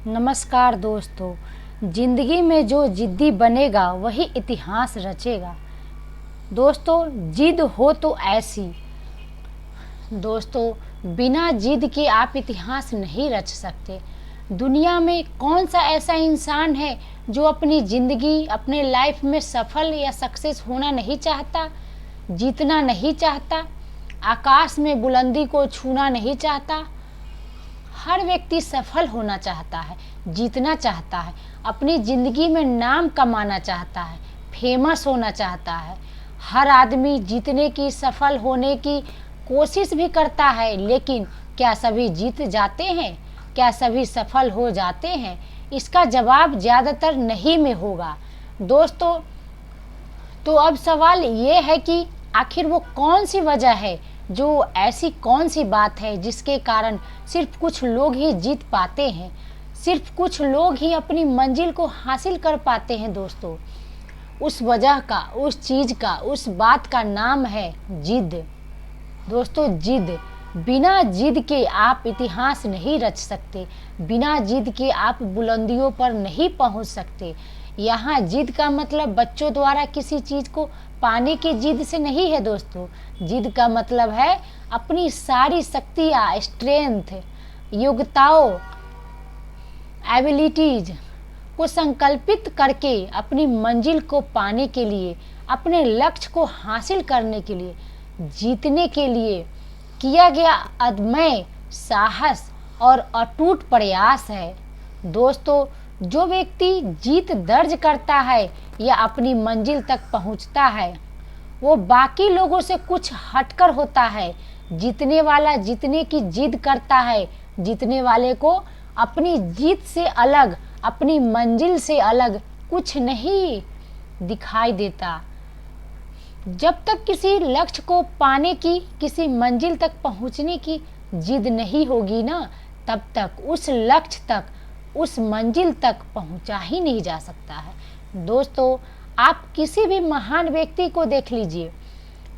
नमस्कार दोस्तों। जिंदगी में जो जिद्दी बनेगा वही इतिहास रचेगा। दोस्तों, जिद हो तो ऐसी। दोस्तों, बिना जिद के आप इतिहास नहीं रच सकते। दुनिया में कौन सा ऐसा इंसान है जो अपनी ज़िंदगी, अपने लाइफ में सफल या सक्सेस होना नहीं चाहता, जीतना नहीं चाहता, आकाश में बुलंदी को छूना नहीं चाहता। हर व्यक्ति सफल होना चाहता है, जीतना चाहता है, अपनी ज़िंदगी में नाम कमाना चाहता है, फेमस होना चाहता है। हर आदमी जीतने की, सफल होने की कोशिश भी करता है, लेकिन क्या सभी जीत जाते हैं? क्या सभी सफल हो जाते हैं? इसका जवाब ज़्यादातर नहीं में होगा। दोस्तों, तो अब सवाल ये है कि आखिर वो कौन सी वजह है, जो ऐसी कौन सी बात है जिसके कारण सिर्फ कुछ लोग ही जीत पाते हैं, सिर्फ कुछ लोग ही अपनी मंजिल को हासिल कर पाते हैं। दोस्तों, उस वजह का, उस चीज़ का, उस बात का नाम है जिद। दोस्तों, जिद। बिना जिद के आप इतिहास नहीं रच सकते, बिना जिद के आप बुलंदियों पर नहीं पहुंच सकते। यहाँ जिद का मतलब बच्चों द्वारा किसी चीज़ को पाने की जिद से नहीं है। दोस्तों, जिद का मतलब है अपनी सारी शक्तियाँ, स्ट्रेंथ, योग्यताओं, एबिलिटीज को संकल्पित करके अपनी मंजिल को पाने के लिए, अपने लक्ष्य को हासिल करने के लिए, जीतने के लिए किया गया अदम्य साहस और अटूट प्रयास है। दोस्तों, जो व्यक्ति जीत दर्ज करता है या अपनी मंजिल तक पहुंचता है, वो बाकी लोगों से कुछ हटकर होता है। जीतने वाला जीतने की जिद करता है, जीतने वाले को अपनी जीत से अलग, अपनी मंजिल से अलग कुछ नहीं दिखाई देता। जब तक किसी लक्ष्य को पाने की, किसी मंजिल तक पहुंचने की जिद नहीं होगी ना, तब तक उस लक्ष्य तक, उस मंजिल तक पहुंचा ही नहीं जा सकता है। दोस्तों, आप किसी भी महान व्यक्ति को देख लीजिए,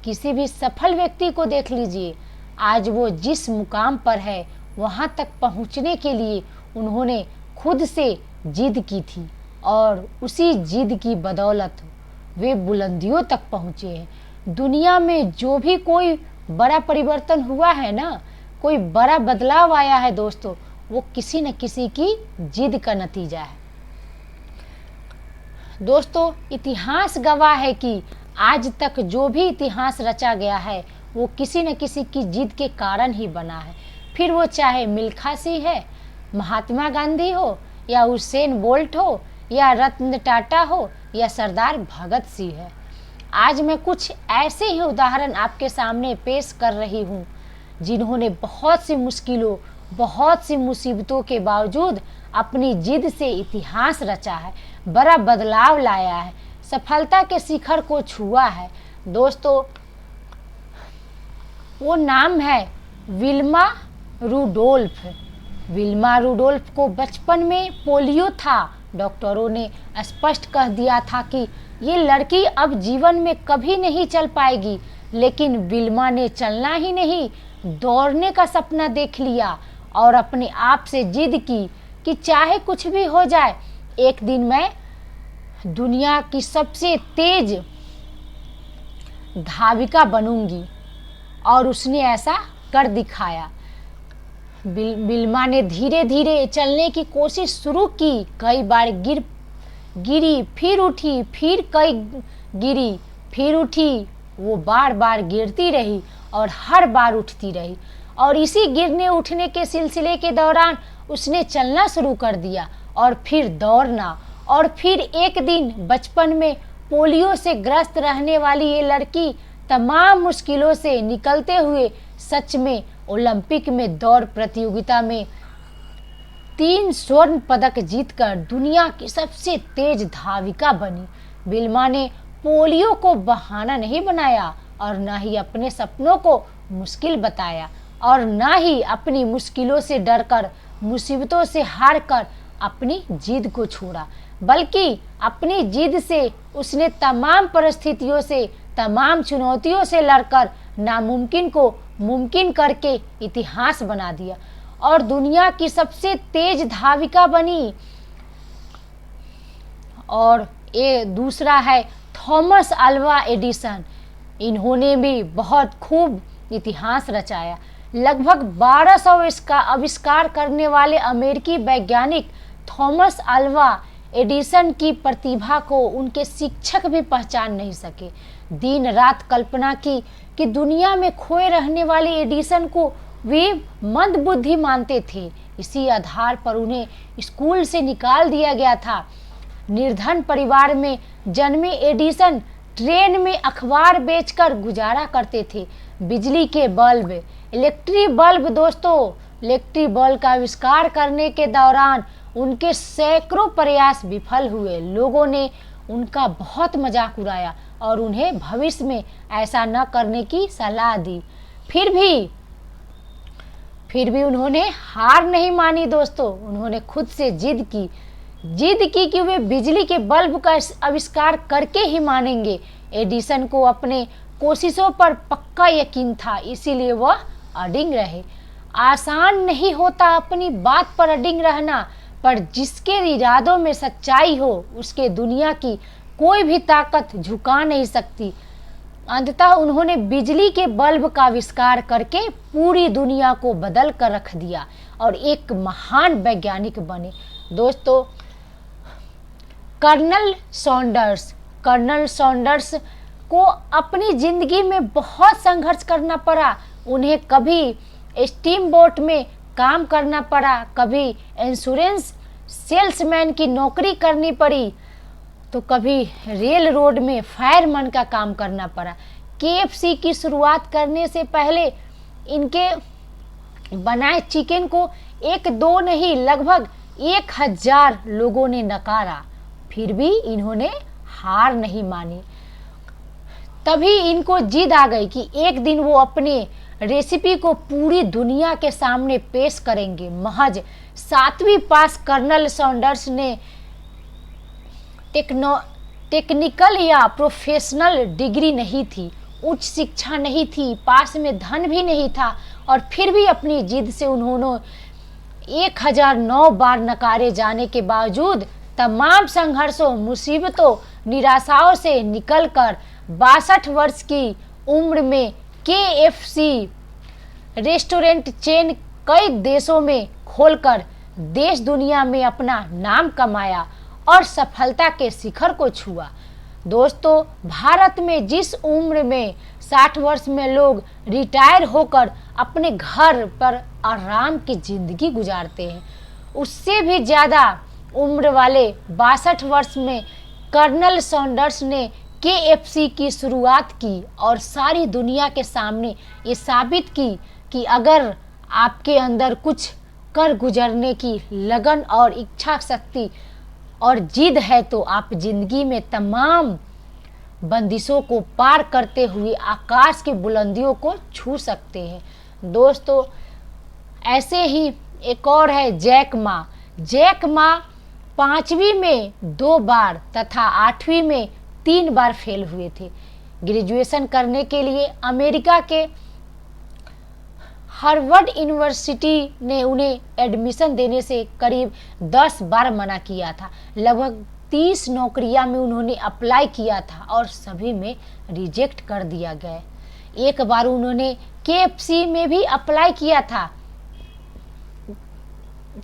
किसी भी सफल व्यक्ति को देख लीजिए, आज वो जिस मुकाम पर है वहाँ तक पहुँचने के लिए उन्होंने खुद से जिद की थी और उसी जिद की बदौलत वे बुलंदियों तक पहुँचे हैं। दुनिया में जो भी कोई बड़ा परिवर्तन हुआ है ना, कोई बड़ा बदलाव आया है दोस्तों, वो किसी न किसी की जिद का नतीजा है। दोस्तों, इतिहास गवाह है कि आज तक जो भी इतिहास रचा गया है वो किसी न किसी की जिद के कारण ही बना है। फिर वो चाहे मिल्खा सिंह है, महात्मा गांधी हो, या हुसैन बोल्ट हो, या रतन टाटा हो, या सरदार भगत सिंह है। आज मैं कुछ ऐसे ही उदाहरण आपके सामने पेश कर रही हूँ जिन्होंने बहुत सी मुश्किलों, बहुत सी मुसीबतों के बावजूद अपनी जिद से इतिहास रचा है, बड़ा बदलाव लाया है, सफलता के शिखर को छुआ है। दोस्तों, वो नाम है विल्मा रूडोल्फ। विल्मा रूडोल्फ को बचपन में पोलियो था। डॉक्टरों ने स्पष्ट कह दिया था कि ये लड़की अब जीवन में कभी नहीं चल पाएगी, लेकिन विल्मा ने चलना ही नहीं, दौड़ने का सपना देख लिया और अपने आप से जिद की कि चाहे कुछ भी हो जाए, एक दिन मैं दुनिया की सबसे तेज धाविका बनूंगी। और उसने ऐसा कर दिखाया। विल्मा ने धीरे धीरे चलने की कोशिश शुरू की। कई बार गिरी, फिर उठी, फिर कई गिरी, फिर उठी। वो बार बार गिरती रही और हर बार उठती रही, और इसी गिरने उठने के सिलसिले के दौरान उसने चलना शुरू कर दिया और फिर दौड़ना। और फिर एक दिन बचपन में पोलियो से ग्रस्त रहने वाली ये लड़की तमाम मुश्किलों से निकलते हुए सच में ओलंपिक में दौड़ प्रतियोगिता में 3 स्वर्ण पदक जीतकर दुनिया की सबसे तेज धाविका बनी। विल्मा ने पोलियो को बहाना नहीं बनाया और न ही अपने सपनों को मुश्किल बताया, और न ही अपनी मुश्किलों से डरकर, मुसीबतों से हारकर अपनी जिद को छोड़ा, बल्कि अपनी जिद से उसने तमाम परिस्थितियों से, तमाम चुनौतियों से लड़कर नामुमकिन को मुमकिन करके इतिहास बना दिया। और दुनिया की सबसे तेज धाविका बनी। और ये दूसरा है थॉमस अल्वा एडिसन। इन्होंने भी बहुत खूब इतिहास रचाया। लगभग 1200 का आविष्कार करने वाले अमेरिकी वैज्ञानिक थॉमस अल्वा एडिसन की प्रतिभा को उनके शिक्षक भी पहचान नहीं सके। दिन रात कल्पना की कि दुनिया में खोए रहने वाले एडिसन को वे मंदबुद्धि मानते थे। इसी आधार पर उन्हें स्कूल से निकाल दिया गया था। निर्धन परिवार में जन्मे एडिसन ट्रेन में अखबार बेचकर गुजारा करते थे। बिजली के बल्ब, इलेक्ट्रिक बल्ब दोस्तों, इलेक्ट्रिक बल्ब का आविष्कार करने के दौरान उनके सैकड़ों प्रयास विफल हुए। लोगों ने उनका बहुत मजाक उड़ाया और उन्हें भविष्य में ऐसा न करने की सलाह दी। फिर भी उन्होंने हार नहीं मानी दोस्तों। उन्होंने खुद से जिद की कि वे बिजली के बल्ब का आविष्कार करके ही मानेंगे। एडिसन को अपने कोशिशों पर पक्का यकीन था, इसीलिए वह अडिग रहे। आसान नहीं होता अपनी बात पर अडिग रहना, पर जिसके इरादों में सच्चाई हो उसके दुनिया की कोई भी ताकत झुका नहीं सकती। अंततः उन्होंने बिजली के बल्ब का आविष्कार करके पूरी दुनिया को बदल कर रख दिया और एक महान वैज्ञानिक बने। दोस्तों, कर्नल सॉन्डर्स को अपनी जिंदगी में बहुत संघर्ष करना पड़ा। उन्हें कभी स्टीम बोट में काम करना पड़ा, कभी इंश्योरेंस सेल्समैन की नौकरी करनी पड़ी, तो कभी रेल रोड में फायरमैन का काम करना पड़ा। केएफसी की शुरुआत करने से पहले इनके बनाए चिकन को 1-2 नहीं लगभग 1000 लोगों ने नकारा। फिर भी इन्होंने हार नहीं मानी। तभी इनको जिद आ गई कि एक दिन वो अपने रेसिपी को पूरी दुनिया के सामने पेश करेंगे। महज 7वीं पास कर्नल सॉन्डर्स ने टेक्निकल या प्रोफेशनल डिग्री नहीं थी, उच्च शिक्षा नहीं थी, पास में धन भी नहीं था, और फिर भी अपनी जिद से उन्होंने 1009 बार नकारे जाने के बावजूद तमाम संघर्षों, मुसीबतों, निराशाओं से निकलकर 62 वर्ष की उम्र में केएफसी रेस्टोरेंट चेन कई देशों में खोलकर देश दुनिया में अपना नाम कमाया और सफलता के शिखर को छुआ। दोस्तों, भारत में जिस उम्र में 60 वर्ष में लोग रिटायर होकर अपने घर पर आराम की जिंदगी गुजारते हैं, उससे भी ज़्यादा उम्र वाले 62 वर्ष में कर्नल सॉन्डर्स ने केएफसी की शुरुआत की और सारी दुनिया के सामने ये साबित की कि अगर आपके अंदर कुछ कर गुजरने की लगन और इच्छा शक्ति और जिद है तो आप जिंदगी में तमाम बंदिशों को पार करते हुए आकाश की बुलंदियों को छू सकते हैं। दोस्तों, ऐसे ही एक और है जैक मा 5वीं में 2 बार तथा 8वीं में 3 बार फेल हुए थे। ग्रेजुएशन करने के लिए अमेरिका के हार्वर्ड यूनिवर्सिटी ने उन्हें एडमिशन देने से करीब 10 बार मना किया था। लगभग 30 नौकरियां में उन्होंने अप्लाई किया था और सभी में रिजेक्ट कर दिया गया। एक बार उन्होंने केएफसी में भी अप्लाई किया था,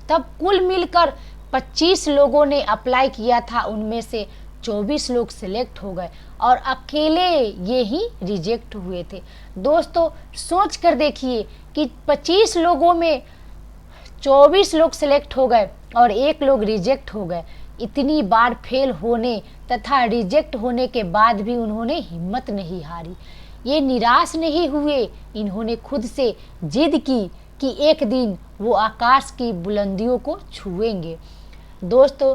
तब कुल मिलकर 25 लोगों ने अप्लाई किया था, उनमें से 24 लोग सिलेक्ट हो गए और अकेले ये ही रिजेक्ट हुए थे। दोस्तों, सोच कर देखिए कि 25 लोगों में 24 लोग सिलेक्ट हो गए और 1 लोग रिजेक्ट हो गए। इतनी बार फेल होने तथा रिजेक्ट होने के बाद भी उन्होंने हिम्मत नहीं हारी, ये निराश नहीं हुए। इन्होंने खुद से जिद की कि एक दिन वो आकाश की बुलंदियों को छुएंगे। दोस्तों,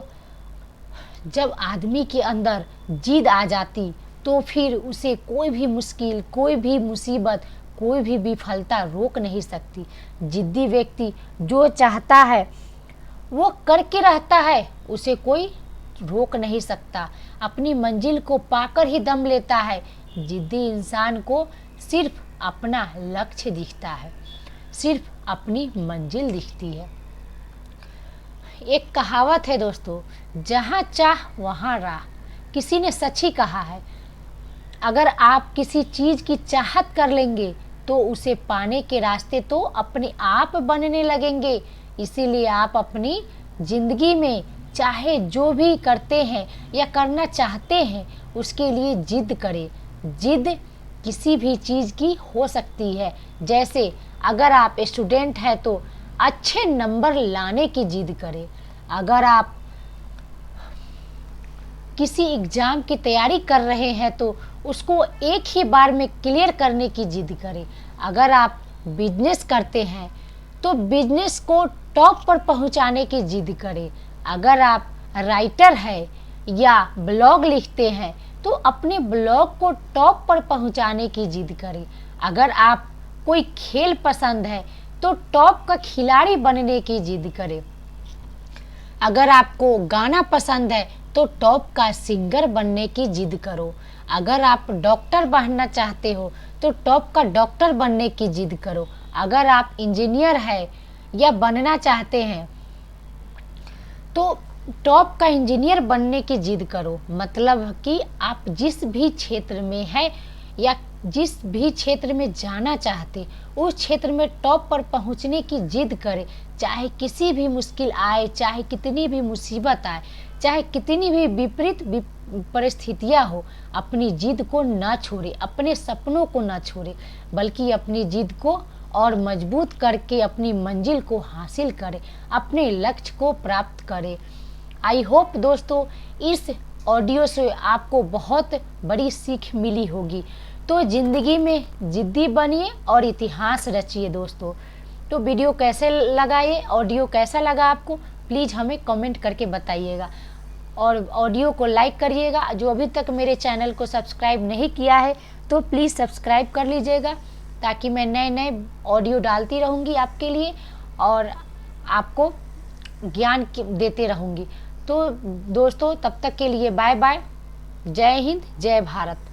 जब आदमी के अंदर जिद आ जाती तो फिर उसे कोई भी मुश्किल, कोई भी मुसीबत, कोई भी विफलता रोक नहीं सकती। जिद्दी व्यक्ति जो चाहता है वो करके रहता है, उसे कोई रोक नहीं सकता। अपनी मंजिल को पाकर ही दम लेता है। जिद्दी इंसान को सिर्फ अपना लक्ष्य दिखता है, सिर्फ अपनी मंजिल दिखती है। एक कहावत है दोस्तों, जहाँ चाह वहाँ राह। किसी ने सच ही कहा है। अगर आप किसी चीज़ की चाहत कर लेंगे तो उसे पाने के रास्ते तो अपने आप बनने लगेंगे। इसीलिए आप अपनी ज़िंदगी में चाहे जो भी करते हैं या करना चाहते हैं उसके लिए जिद करें। जिद किसी भी चीज़ की हो सकती है। जैसे अगर आप स्टूडेंट हैं तो अच्छे नंबर लाने की जिद करें। अगर आप किसी एग्ज़ाम की तैयारी कर रहे हैं तो उसको एक ही बार में क्लियर करने की जिद करें। अगर आप बिजनेस करते हैं तो बिजनेस को टॉप पर पहुंचाने की जिद करें। अगर आप राइटर हैं या ब्लॉग लिखते हैं तो अपने ब्लॉग को टॉप पर पहुंचाने की जिद करें। अगर आप कोई खेल पसंद है तो टॉप का खिलाड़ी बनने की जिद करें। अगर आपको गाना पसंद है तो टॉप का सिंगर बनने की जिद करो। अगर आप डॉक्टर बनना चाहते हो तो टॉप का डॉक्टर बनने की जिद करो। अगर आप इंजीनियर है या बनना चाहते हैं तो टॉप का इंजीनियर बनने की जिद करो। मतलब कि आप जिस भी क्षेत्र में है या जिस भी क्षेत्र में जाना चाहते उस क्षेत्र में टॉप पर पहुंचने की जिद करें। चाहे किसी भी मुश्किल आए, चाहे कितनी भी मुसीबत आए, चाहे कितनी भी विपरीत परिस्थितियां हो, अपनी जिद को ना छोड़े, अपने सपनों को ना छोड़े, बल्कि अपनी जिद को और मजबूत करके अपनी मंजिल को हासिल करें, अपने लक्ष्य को प्राप्त करें। आई होप दोस्तों इस ऑडियो से आपको बहुत बड़ी सीख मिली होगी। तो ज़िंदगी में जिद्दी बनिए और इतिहास रचिए दोस्तों। तो वीडियो कैसे लगा, ये ऑडियो कैसा लगा आपको, प्लीज़ हमें कमेंट करके बताइएगा और ऑडियो को लाइक करिएगा। जो अभी तक मेरे चैनल को सब्सक्राइब नहीं किया है तो प्लीज़ सब्सक्राइब कर लीजिएगा, ताकि मैं नए नए ऑडियो डालती रहूँगी आपके लिए और आपको ज्ञान देते रहूँगी। तो दोस्तों तब तक के लिए बाय बाय। जय हिंद, जय भारत।